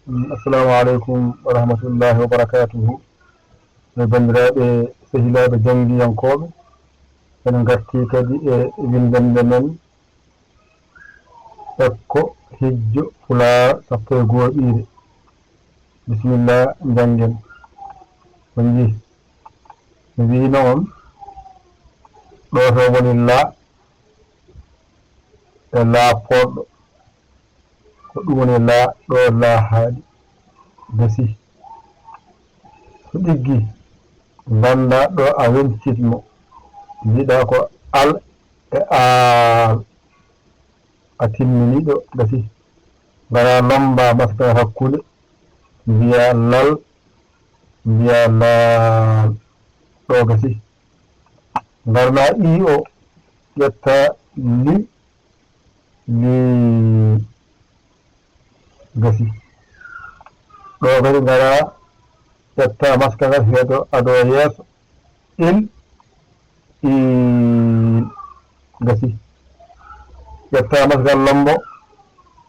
assalamu aleykum wa rahmatullahi wa barakatuhu e bandiraɓe sehilaɓe jangiyankoɓe enen garti kadi e windande men ekko hijjo Pulaar sappo e goho ɓiire bisimillah janggen on ji mi wino on ɗo to woni la e laapoɗɗo ko ɗum woni la ɗo laahaɗi gasi so ɗiggi ganda ɗo a weltitmo mbiɗa ko al e aal a timmini ɗo gasi gara lomba maska hakkude mbiya lal mbiya laal ɗo gasi garna ɗi o ƴetta li gasi ɗo kadi gara ƴetta maska ngal heedo aɗo yeeso il gasi ƴetta masgal lombo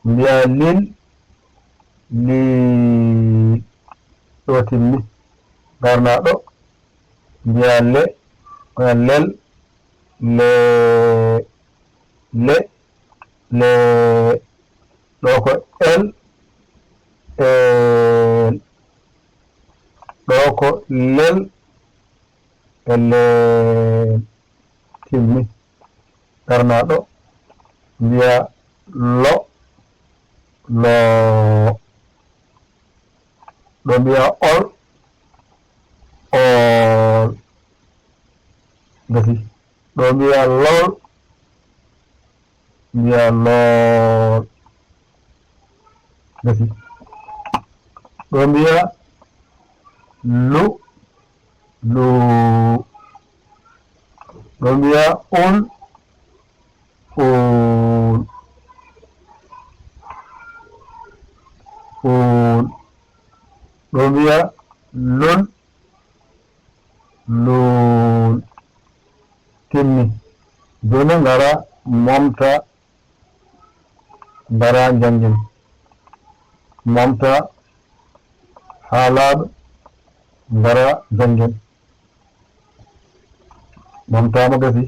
mbiya lil ɗo timmi garna ɗo mbiya le lel le ɗo ko el ɗo ko lel timmi garna ɗo mbiya lo ɗo mbiya ol gasi ɗo mbiya lol mbiya lool gasi ɗo mbiya lu ɗo mbiya ɗo mbiya lul timmi joni ngara momta bara jangin momta haalaɓe ngara jangin momtama gasi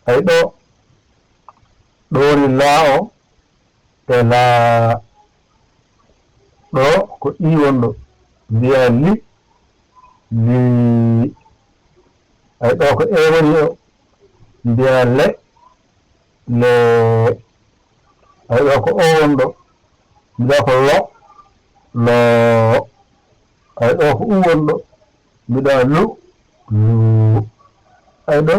ay ɗo woni laa o e laa ɗo ko ɗi wonɗo mbiya li ay ɗo ko e woni o mbiya le ay ɗo ko o wonɗo mbiya ko lo ay ɗo ko u wonɗo mbiɗa lu ay ɗo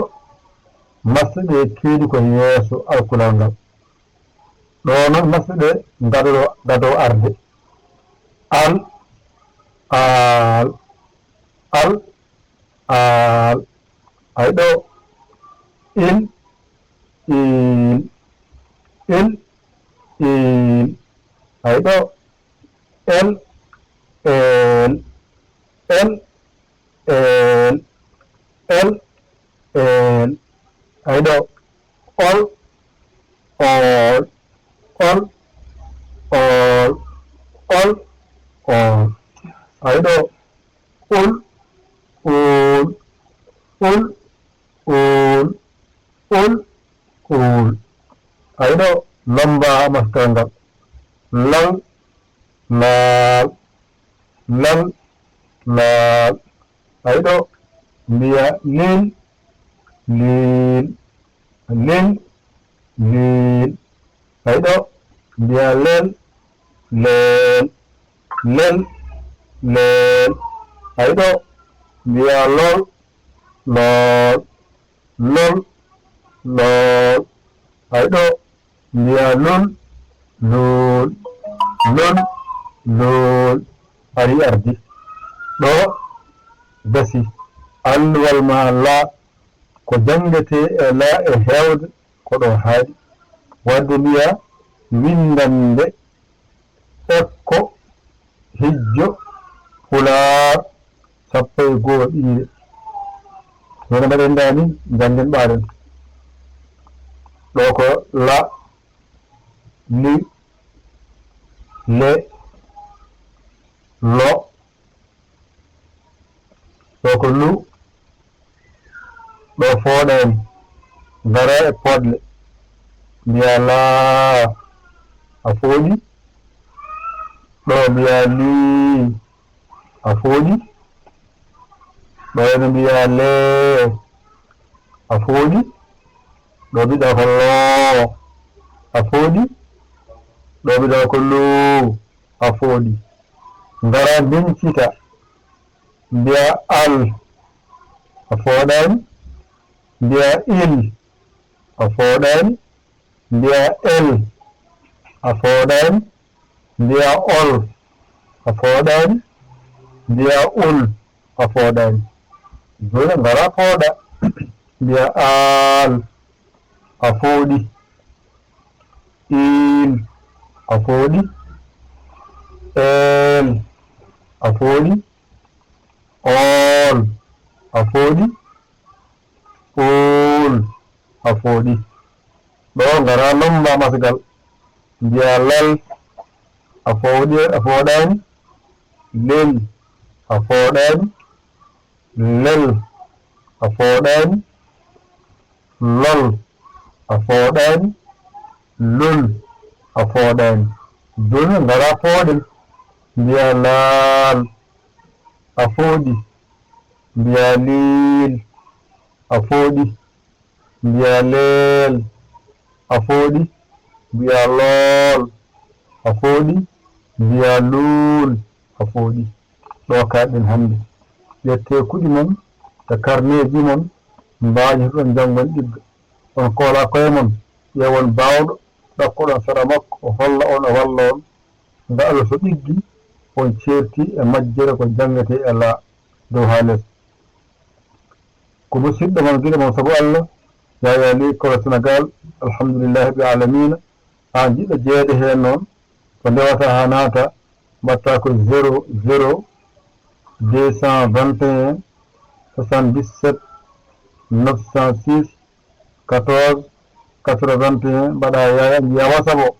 masɗe ɗe keedi ko yeeso alkulal ngal ɗo noon masɗe ɗe gado arde al aal ay ɗo il ay ɗo el ay ɗo ol ay ɗo ul ay ɗo lomba maskal ngal lal laal ay ɗo mbiya lil ay ɗo mbiya lel ay ɗo mbiya lol ay ɗo mbiya lul ari ardi ɗo gasi alluwal ma la ko jangete e la e hewde ko ɗo haaɗi wadde mbiya windande ekko hijjo Pulaar sappo e goho ɓiire sono mbaɗen ndani jangen ɓaaren ɗo ko la li le lo ɗo ko lu ɗo fooɗen ngara e podle mbiya laa a fooɗi ɗo mbiya lii a fooɗi ɗo ene mbiya lee a fooɗi ɗo mbiɗa ko loo a fooɗi ɗo mbiɗa ko luu a fooɗi ngara bincita mbiya al a fooɗani mbiya il a fooɗani mbiya el a fooɗani mbiya ol a fooɗani mbiya ul a fooɗani joni ngara fooɗa mbiya al a fooɗi il a fooɗi el a fooɗi ol a fooɗi ul a fooɗi ɗo ngara lomba masgal mbiya lal a fooɗani lel a fooɗani lel a fooɗani lol a fooɗani lul a fooɗani joni ngara fooɗen mbiya laal a fooɗi mbiya liil a fooɗi mbiya leel a fooɗi mbiya lool a fooɗi mbiya luul a fooɗi ɗo kaɗen hannde ƴette kuɗi mon e karneji mon mbaaji ɗon janngon ɗigga on koola koye mon ƴeewon baawɗo ɗakkoɗon sara makko o holla on o walla on nga Allah so ɗiggi on ceerti e majjere ko janngete e laa dow haa less ko musidɗo mon giɗo mon sabu Allah Yaya Ly kolo Sénégal alhamdulillahi ɓe alamina ha jiɗɗo jeede heen noon ko ndewata ha naata mbatta ko 00 221 77 906 14 81 mbaɗa Yaya njiya wasabo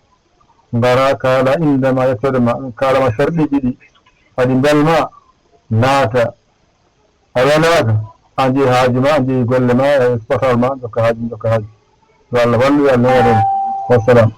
ngara kaala indema yettode ma kalama sharɗiji ɗi kadi belma naata a welaka a jeeyi haaji ma a jeeyi golle ma e spotal ma jokka haaji yo Allah wallu yo Allah waɗen wassalam